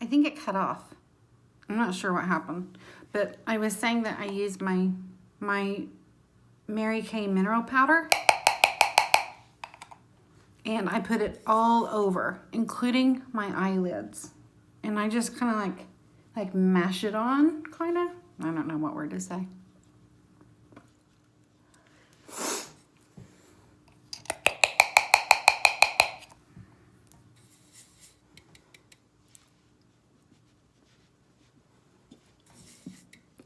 I think it cut off. I'm not sure what happened, but I was saying that I used my Mary Kay mineral powder, and I put it all over, including my eyelids. And I just kind of like mash it on, kind of. I don't know what word to say.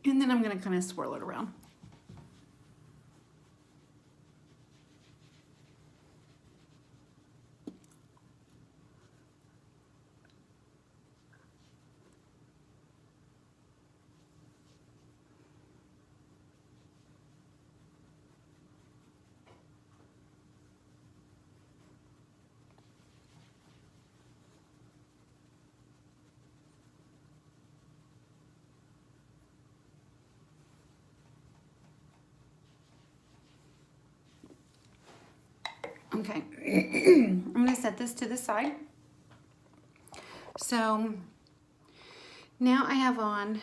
And then I'm going to kind of swirl it around. Okay, I'm going to set this to the side. So now I have on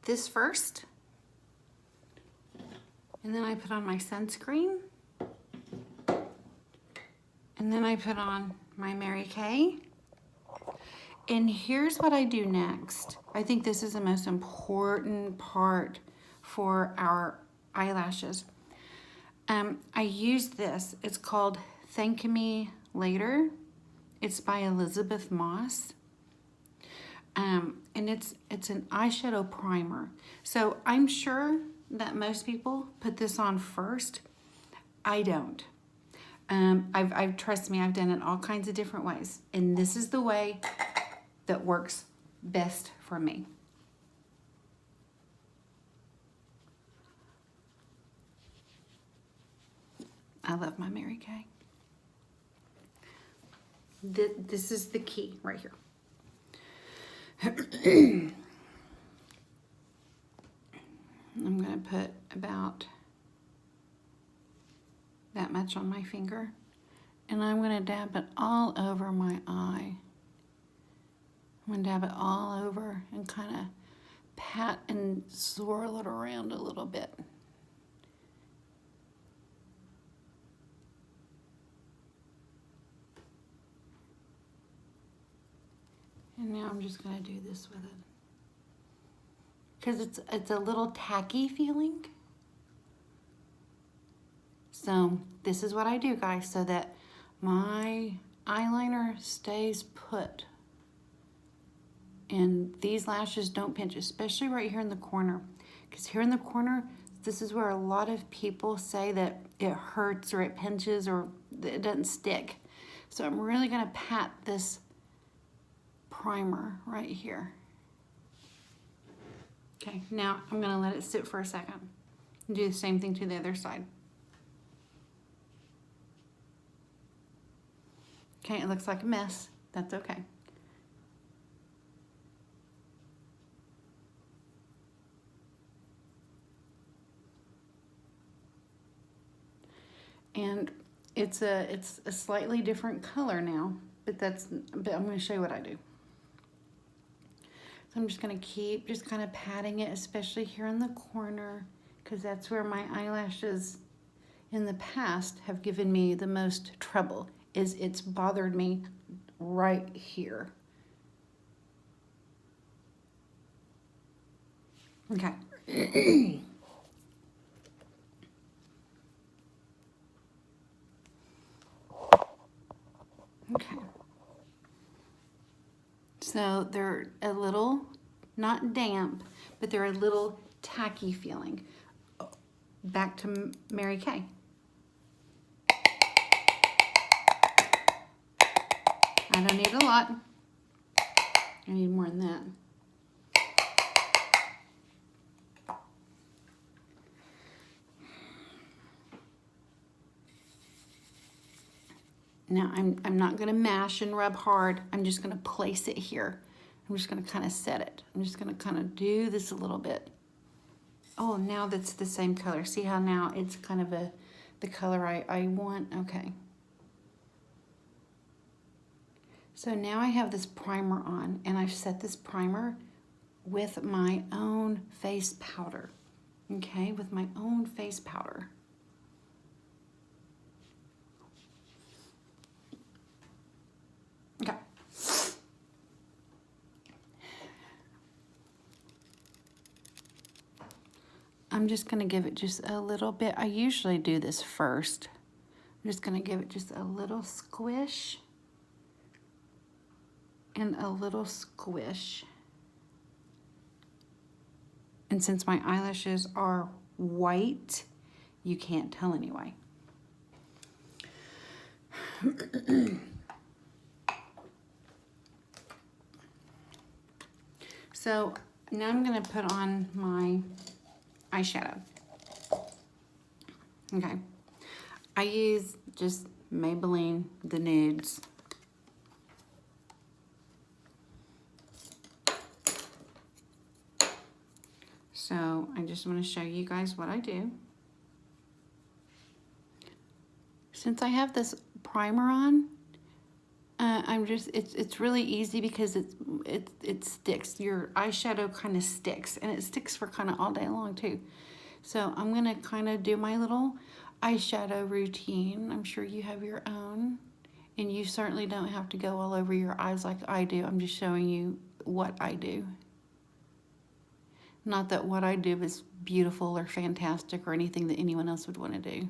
this first, and then I put on my sunscreen, and then I put on my Mary Kay. And here's what I do next. I think this is the most important part for our eyelashes. I use this. It's called Thank Me Later. It's by Elizabeth Moss. And it's an eyeshadow primer. So I'm sure that most people put this on first. I don't. Trust me, I've done it all kinds of different ways. And this is the way that works best for me. I love my Mary Kay. This is the key right here. I'm going to put about that much on my finger, and I'm going to dab it all over my eye. I'm going to dab it all over and kind of pat and swirl it around a little bit. And now I'm just going to do this with it, because it's a little tacky feeling. So this is what I do, guys, so that my eyeliner stays put and these lashes don't pinch, especially right here in the corner. Because here in the corner, this is where a lot of people say that it hurts or it pinches or it doesn't stick. So I'm really going to pat this primer right here. Okay, now I'm going to let it sit for a second and do the same thing to the other side. Okay, it looks like a mess. That's okay. And it's a slightly different color now, but I'm going to show you what I do. So I'm just going to keep just kind of patting it, especially here in the corner, because that's where my eyelashes in the past have given me the most trouble. It's bothered me right here. Okay. Okay. So they're a little, not damp, but they're a little tacky feeling. Back to Mary Kay. I don't need a lot. I need more than that. Now I'm not going to mash and rub hard. I'm just going to place it here. I'm just going to kind of set it. I'm just going to kind of do this a little bit. Oh, now that's the same color. See how now it's kind of a the color I want. Okay. So now I have this primer on, and I've set this primer with my own face powder. Okay, with my own face powder. Okay. I'm just going to give it just a little bit. I usually do this first. I'm just going to give it just a little squish and a little squish. And since my eyelashes are white, you can't tell anyway. So now I'm going to put on my eyeshadow. Okay. I use just Maybelline, the nudes. So I just want to show you guys what I do. Since I have this primer on, it's really easy because it sticks. Your eyeshadow kind of sticks, and it sticks for kind of all day long too. So I'm gonna kind of do my little eyeshadow routine. I'm sure you have your own, and you certainly don't have to go all over your eyes like I do. I'm just showing you what I do. Not that what I do is beautiful or fantastic or anything that anyone else would want to do.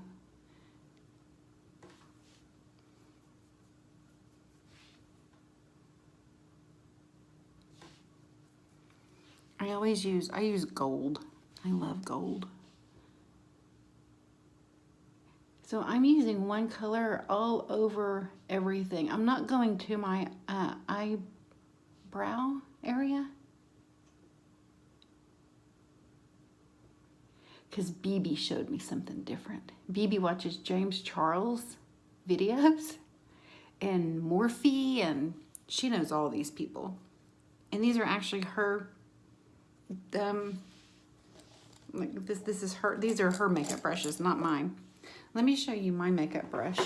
I use gold. I love gold. So I'm using one color all over everything. I'm not going to my eyebrow area, because BB showed me something different. BB watches James Charles videos and Morphe, and she knows all these people. And these are actually her, like this is her, these are her makeup brushes, not mine. Let me show you my makeup brush.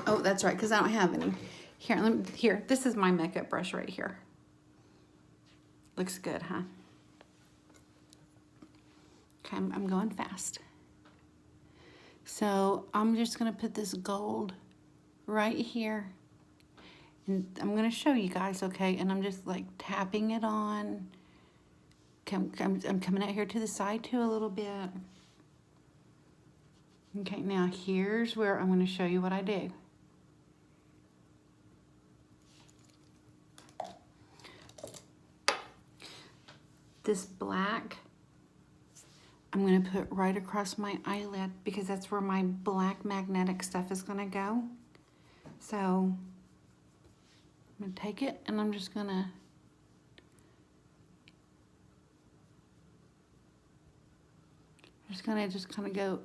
Oh, that's right, because I don't have any. Here, this is my makeup brush right here. Looks good, huh? Okay, I'm going fast. So I'm just gonna put this gold right here. And I'm gonna show you guys, okay? And I'm just like tapping it on. I'm coming out here to the side too a little bit. Okay, now here's where I'm gonna show you what I do. This black, I'm gonna put right across my eyelid because that's where my black magnetic stuff is gonna go. So I'm gonna take it and I'm just gonna just kind of go.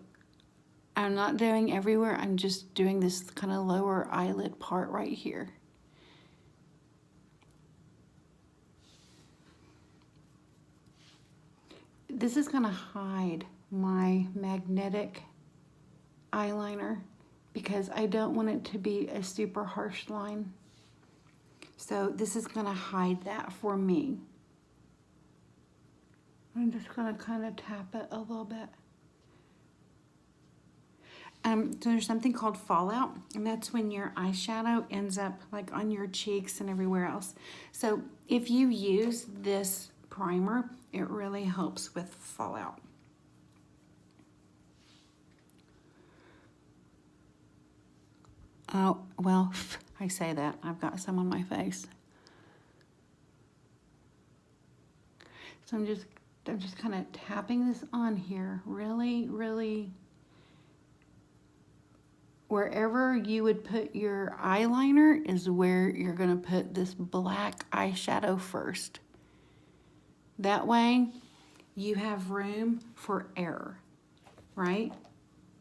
I'm not doing everywhere, I'm just doing this kind of lower eyelid part right here. This is gonna hide my magnetic eyeliner because I don't want it to be a super harsh line. So this is gonna hide that for me. I'm just gonna kind of tap it a little bit. So there's something called fallout, and that's when your eyeshadow ends up like on your cheeks and everywhere else. So if you use this primer, it really helps with fallout. Oh, well, I say that. I've got some on my face. So I'm just kind of tapping this on here. Really, wherever you would put your eyeliner is where you're gonna put this black eyeshadow first. That way, you have room for error, right?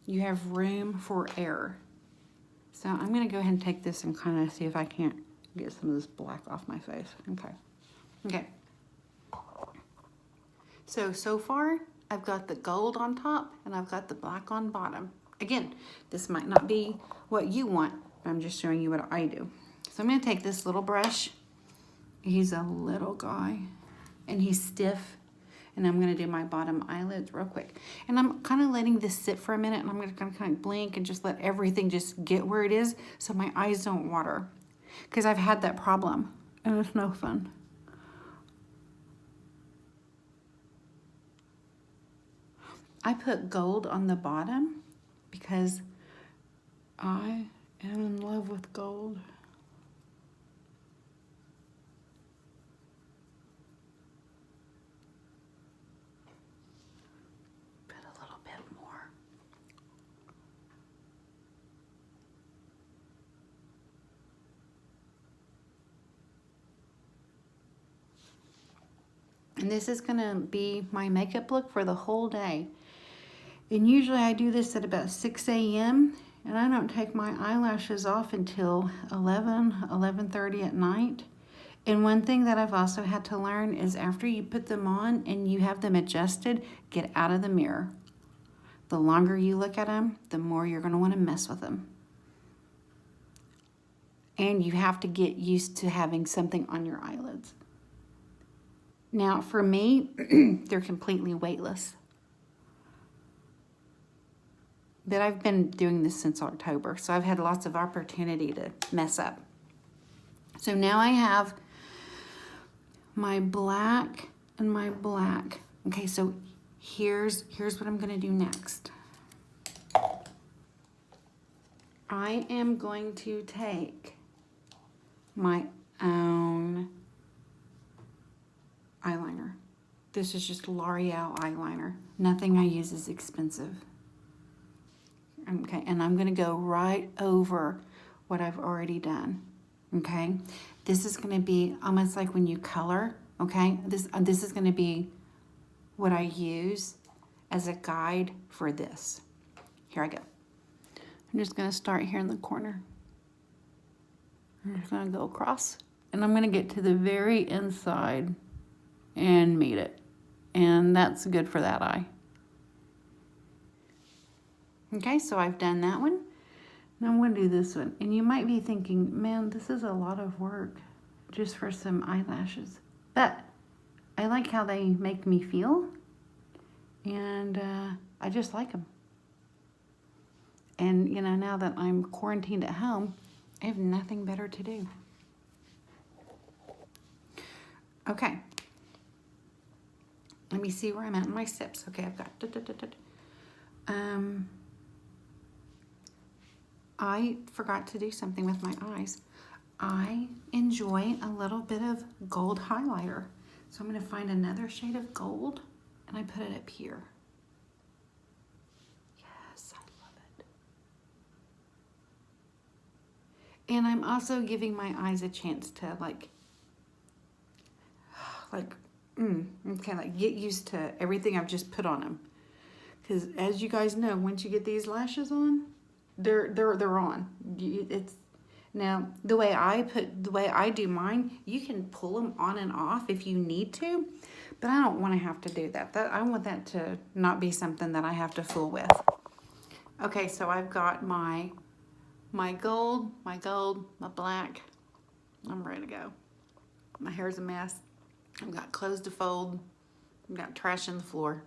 You have room for error. So I'm gonna go ahead and take this and kind of see if I can't get some of this black off my face. Okay. So far, I've got the gold on top and I've got the black on bottom. Again, this might not be what you want, but I'm just showing you what I do. So I'm gonna take this little brush. He's a little guy and he's stiff. And I'm gonna do my bottom eyelids real quick. And I'm kind of letting this sit for a minute, and I'm gonna kind of blink and just let everything just get where it is so my eyes don't water. Because I've had that problem and it's no fun. I put gold on the bottom because I am in love with gold. Put a little bit more. And this is gonna be my makeup look for the whole day. And usually I do this at about 6 a.m. and I don't take my eyelashes off until 11:30 at night. And one thing that I've also had to learn is after you put them on and you have them adjusted, get out of the mirror. The longer you look at them, the more you're gonna wanna mess with them. And you have to get used to having something on your eyelids. Now for me, they're completely weightless. But I've been doing this since October, so I've had lots of opportunity to mess up. So now I have my black and my black. Okay, so here's what I'm gonna do next. I am going to take my own eyeliner. This is just L'Oreal eyeliner. Nothing I use is expensive. Okay, and I'm gonna go right over what I've already done, okay? This is gonna be almost like when you color, okay? This is gonna be what I use as a guide for this. Here I go. I'm just gonna start here in the corner. I'm just gonna go across, and I'm gonna get to the very inside and meet it. And that's good for that eye. Okay, so I've done that one. Now I'm going to do this one. And you might be thinking, man, this is a lot of work just for some eyelashes. But I like how they make me feel. And I just like them. And, you know, now that I'm quarantined at home, I have nothing better to do. Okay. Let me see where I'm at in my steps. Okay, I've got... I forgot to do something with my eyes. I enjoy a little bit of gold highlighter. So I'm going to find another shade of gold and I put it up here. Yes, I love it. And I'm also giving my eyes a chance to get used to everything I've just put on them. Because as you guys know, once you get these lashes on, they're on. It's now the way I do mine. You can pull them on and off if you need to, but I don't want to have to do that. I want that to not be something that I have to fool with. Okay, so I've got my gold, my black. I'm ready to go. My hair's a mess. I've got clothes to fold. I've got trash on the floor.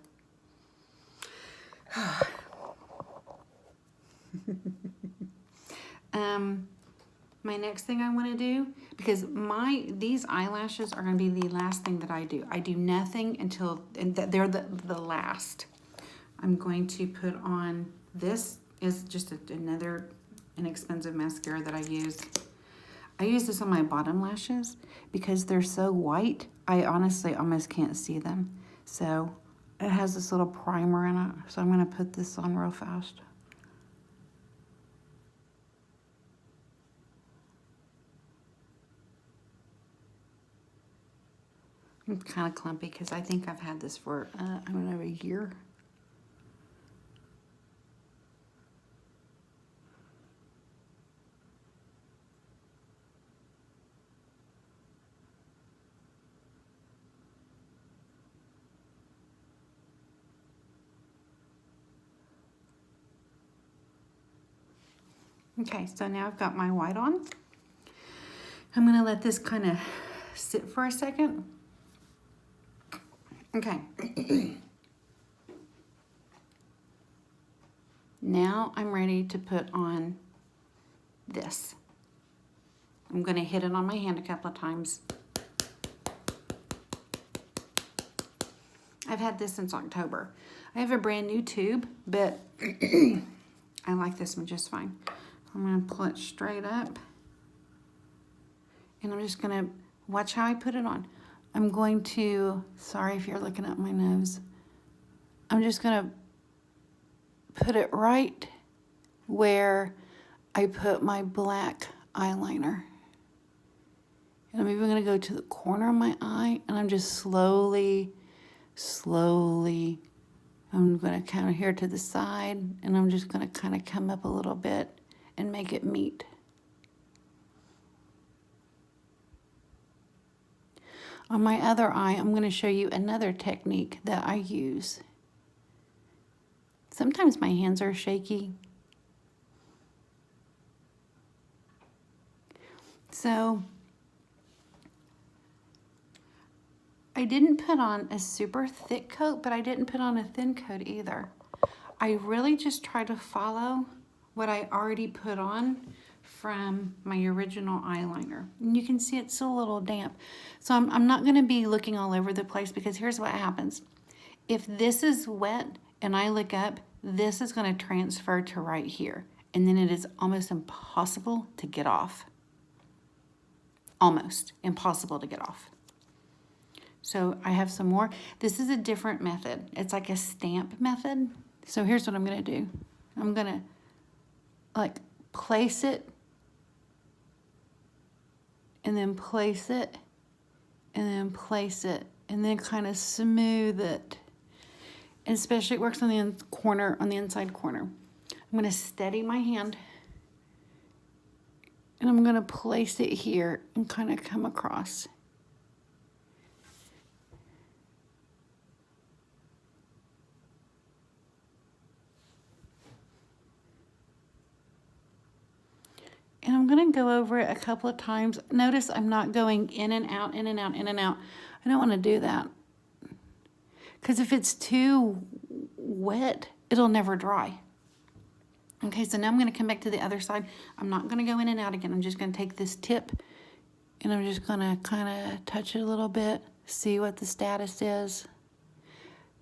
My next thing I want to do, because these eyelashes are going to be the last thing that I do. I do nothing until, and they're the last. I'm going to put on, this is just another inexpensive mascara that I use. I use this on my bottom lashes because they're so white, I honestly almost can't see them. So it has this little primer in it, so I'm going to put this on real fast. It's kind of clumpy because I think I've had this for, I don't know, a year. Okay, so now I've got my white on. I'm gonna let this kind of sit for a second. Okay. Now I'm ready to put on this. I'm gonna hit it on my hand a couple of times. I've had this since October. I have a brand new tube, but I like this one just fine. I'm gonna pull it straight up. And I'm just gonna watch how I put it on. I'm going to, sorry if you're looking at my nose. I'm just gonna put it right where I put my black eyeliner. And I'm even gonna go to the corner of my eye, and I'm just slowly, I'm gonna kind of here to the side, and I'm just gonna kind of come up a little bit and make it meet. On my other eye, I'm gonna show you another technique that I use. Sometimes my hands are shaky. So I didn't put on a super thick coat, but I didn't put on a thin coat either. I really just try to follow what I already put on from my original eyeliner. And you can see it's still a little damp. So I'm not gonna be looking all over the place, because here's what happens. If this is wet and I look up, this is gonna transfer to right here. And then it is almost impossible to get off. Almost impossible to get off. So I have some more. This is a different method. It's like a stamp method. So here's what I'm gonna do. I'm gonna like place it, and then place it, and then place it, and then kind of smooth it. And especially it works on the corner, on the inside corner. I'm gonna steady my hand, and I'm gonna place it here and kind of come across. And I'm gonna go over it a couple of times. Notice I'm not going in and out, in and out, in and out. I don't wanna do that, because if it's too wet, it'll never dry. Okay, so now I'm gonna come back to the other side. I'm not gonna go in and out again. I'm just gonna take this tip, and I'm just gonna kind of touch it a little bit, see what the status is.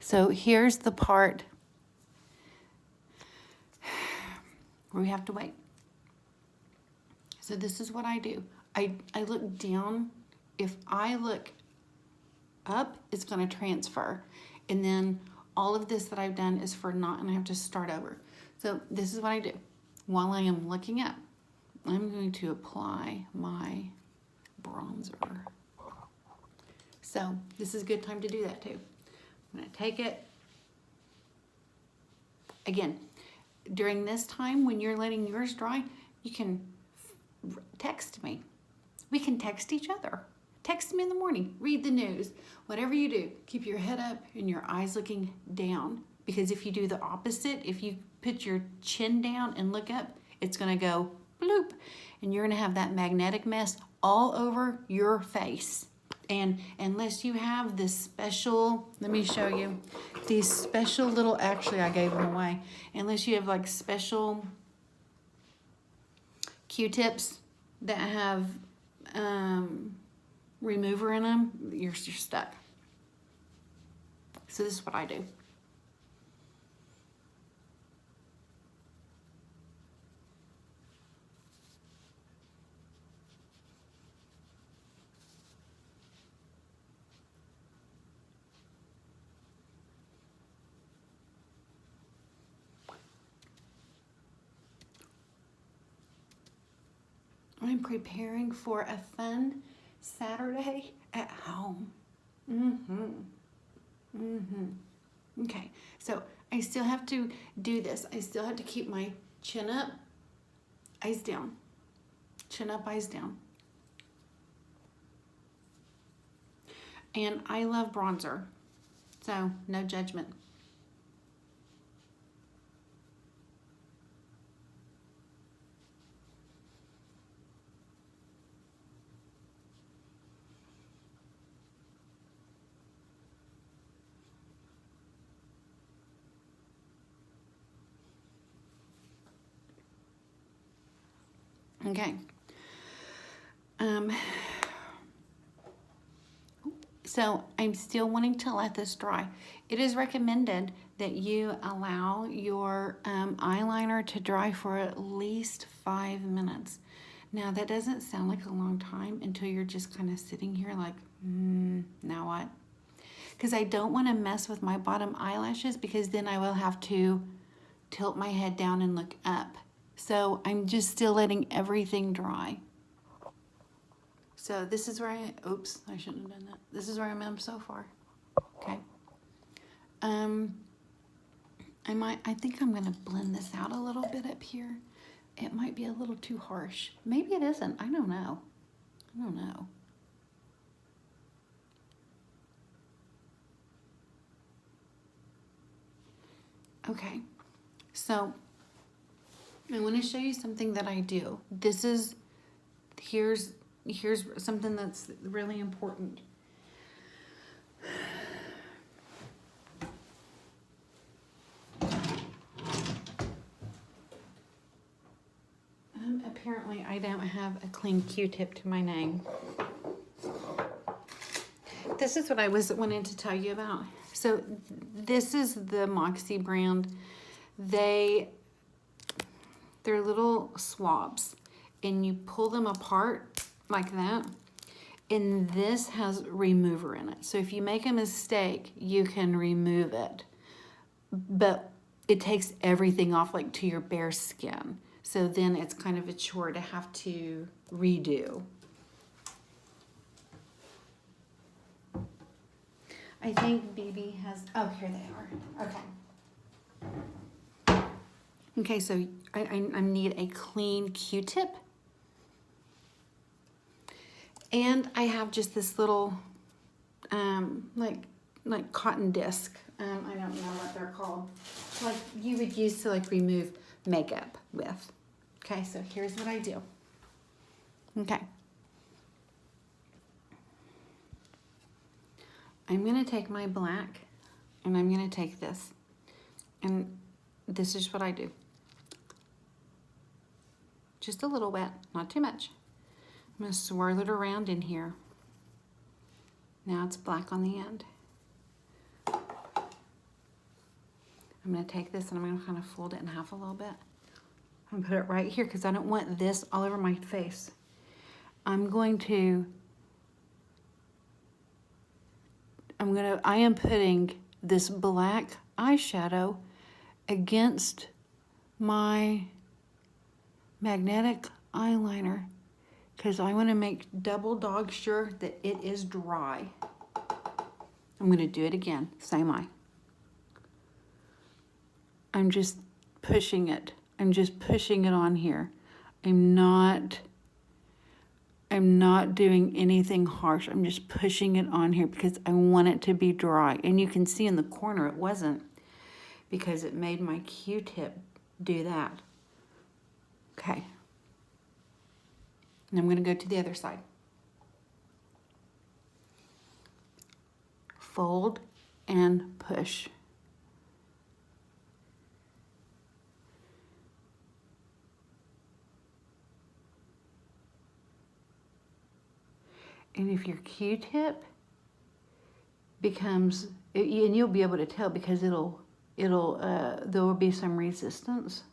So here's the part where we have to wait. So this is what I do. I look down. If I look up, it's gonna transfer. And then all of this that I've done is for naught, and I have to start over. So this is what I do. While I am looking up, I'm going to apply my bronzer. So this is a good time to do that too. I'm gonna take it. Again, during this time when you're letting yours dry, you can text me. We can text each other. Text me in the morning, read the news, whatever you do, keep your head up and your eyes looking down. Because if you do the opposite, if you put your chin down and look up, it's gonna go bloop, and you're gonna have that magnetic mess all over your face. And unless you have this special, let me show you, these special little, actually I gave them away, unless you have like special Q-tips that have remover in them, you're stuck. So this is what I do. I'm preparing for a fun Saturday at home. Okay, so I still have to do this. I still have to keep my chin up, eyes down. Chin up, eyes down. And I love bronzer, so no judgment. Okay. So I'm still wanting to let this dry. It is recommended that you allow your eyeliner to dry for at least 5 minutes. Now that doesn't sound like a long time until you're just kind of sitting here like, now what? Because I don't want to mess with my bottom eyelashes, because then I will have to tilt my head down and look up. So I'm just still letting everything dry. So this is where oops, I shouldn't have done that. This is where I'm at so far. Okay. I think I'm gonna blend this out a little bit up here. It might be a little too harsh. Maybe it isn't, I don't know. I don't know. Okay, so I want to show you something that I do. Here's something that's really important. Apparently I don't have a clean Q-tip to my name. This is what I wanted to tell you about. So this is the Moxie brand. They're little swabs, and you pull them apart like that, and this has remover in it. So if you make a mistake, you can remove it, but it takes everything off, like to your bare skin. So then it's kind of a chore to have to redo. I think BB has, oh, here they are. Okay. Okay, so I need a clean Q-tip. And I have just this little, like cotton disc. I don't know what they're called. Like you would use to like remove makeup with. Okay, so here's what I do. Okay. I'm gonna take my black, and I'm gonna take this. And this is what I do. Just a little wet, not too much. I'm gonna swirl it around in here. Now it's black on the end. I'm gonna take this and I'm gonna kind of fold it in half a little bit. I'm gonna put it right here because I don't want this all over my face. I am putting this black eyeshadow against my magnetic eyeliner because I want to make double dog sure that it is dry. I'm going to do it again, same eye. I'm just pushing it. I'm just pushing it on here. I'm not doing anything harsh. I'm just pushing it on here because I want it to be dry. And you can see in the corner it wasn't, because it made my Q-tip do that. Okay. And I'm going to go to the other side. Fold and push. And if your Q-tip becomes, and you'll be able to tell because there will be some resistance.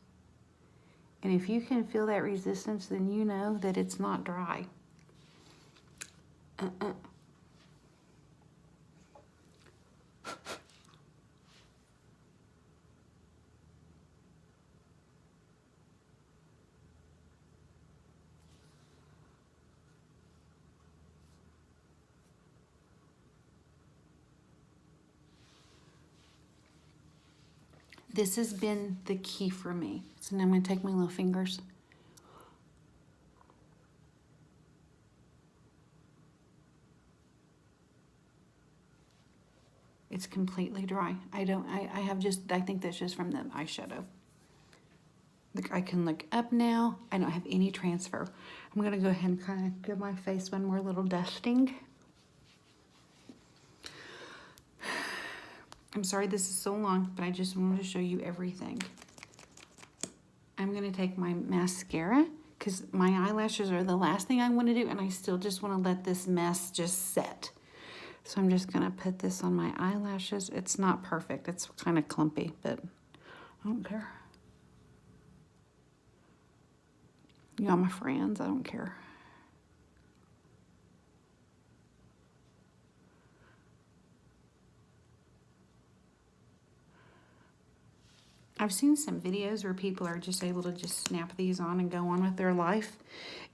And if you can feel that resistance, then you know that it's not dry. This has been the key for me. So now I'm going to take my little fingers. It's completely dry. I think that's just from the eyeshadow. Look, I can look up now. I don't have any transfer. I'm going to go ahead and kind of give my face one more little dusting. I'm sorry this is so long, but I just wanted to show you everything. I'm going to take my mascara because my eyelashes are the last thing I want to do, and I still just want to let this mess just set. So I'm just going to put this on my eyelashes. It's not perfect. It's kind of clumpy, but I don't care. Y'all my friends, I don't care. I've seen some videos where people are just able to just snap these on and go on with their life,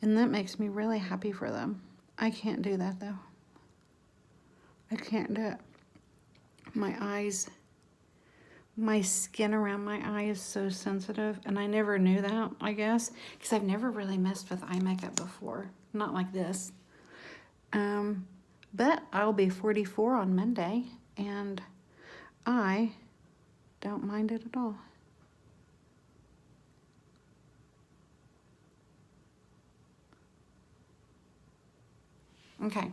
and that makes me really happy for them. I can't do that though. I can't do it. My eyes, my skin around my eye is so sensitive, and I never knew that, I guess, because I've never really messed with eye makeup before. Not like this. But I'll be 44 on Monday, and I don't mind it at all. Okay,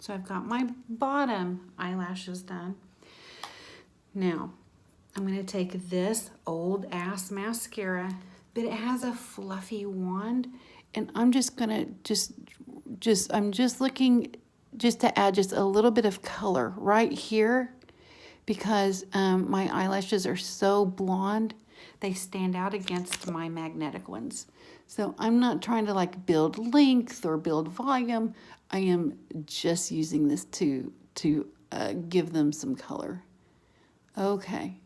so I've got my bottom eyelashes done. Now, I'm gonna take this old ass mascara, but it has a fluffy wand, and I'm just gonna I'm just looking just to add just a little bit of color right here, because my eyelashes are so blonde, they stand out against my magnetic ones. So I'm not trying to like build length or build volume. I am just using this to give them some color. Okay.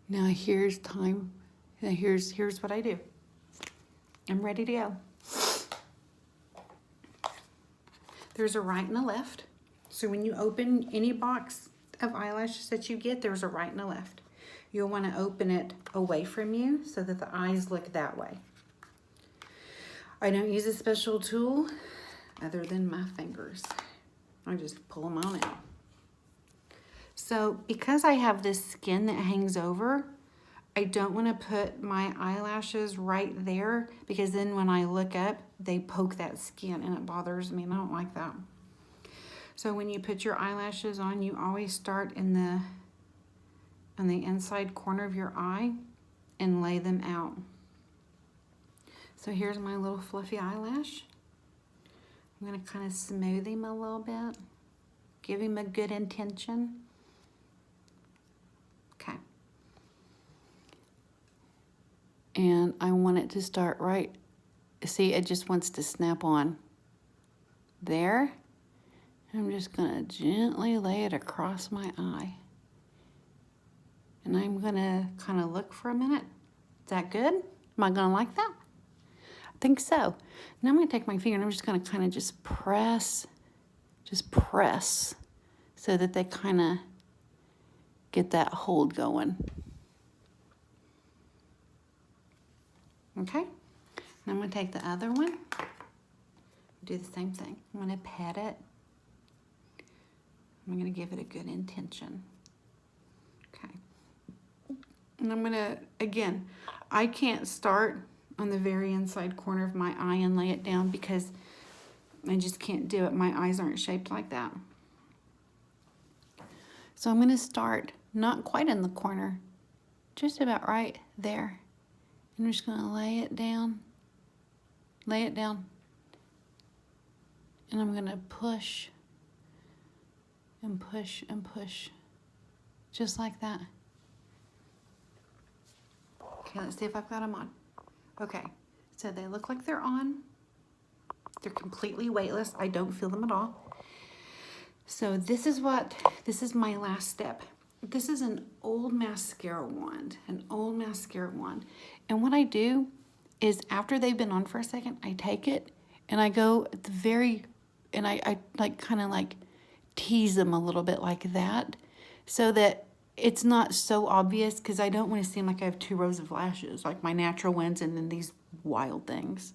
Now here's time. Now here's what I do. I'm ready to go. There's a right and a left. So when you open any box of eyelashes that you get, there's a right and a left. You'll want to open it away from you so that the eyes look that way. I don't use a special tool other than my fingers. I just pull them on out. So because I have this skin that hangs over, I don't want to put my eyelashes right there, because then when I look up, they poke that skin and it bothers me, and I don't like that. So when you put your eyelashes on, you always start on the inside corner of your eye and lay them out. So here's my little fluffy eyelash. I'm going to kind of smooth him a little bit, give him a good intention. Okay. And I want it to start right, see, it just wants to snap on there. I'm just gonna gently lay it across my eye. And I'm gonna kind of look for a minute. Is that good? Am I gonna like that? I think so. Now I'm gonna take my finger and I'm just gonna kind of just press so that they kind of get that hold going. Okay, and I'm gonna take the other one, do the same thing. I'm gonna pat it. I'm gonna give it a good intention. Okay, and I'm gonna, again, I can't start on the very inside corner of my eye and lay it down because I just can't do it. My eyes aren't shaped like that. So I'm gonna start not quite in the corner, just about right there. I'm just going to lay it down, and I'm going to push and push and push, just like that. Okay, let's see if I've got them on. Okay, so they look like they're on. They're completely weightless. I don't feel them at all. So this is my last step. This is an old mascara wand, And what I do is, after they've been on for a second, I take it and I go at the very, and I like kind of like tease them a little bit like that, so that it's not so obvious, because I don't want to seem like I have 2 rows of lashes, like my natural ones and then these wild things.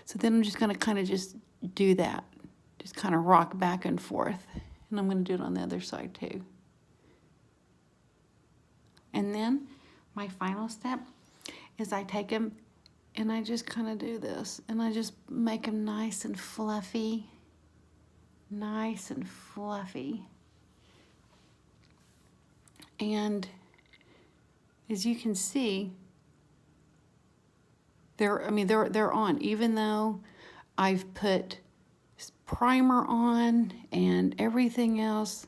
So then I'm just going to kind of just do that, just kind of rock back and forth, and I'm going to do it on the other side too. And then my final step is I take them and I just kind of do this, and I just make them nice and fluffy. Nice and fluffy. And as you can see, they're on. Even though I've put primer on and everything else,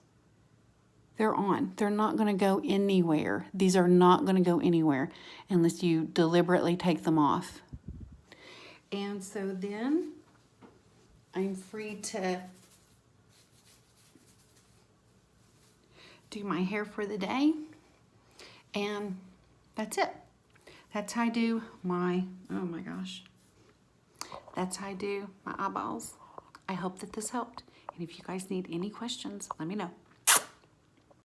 they're on. They're not going to go anywhere. These are not going to go anywhere unless you deliberately take them off. And so then I'm free to do my hair for the day, and that's it. That's how I do my, oh my gosh, that's how I do my eyeballs. I hope that this helped, and if you guys need any questions, let me know.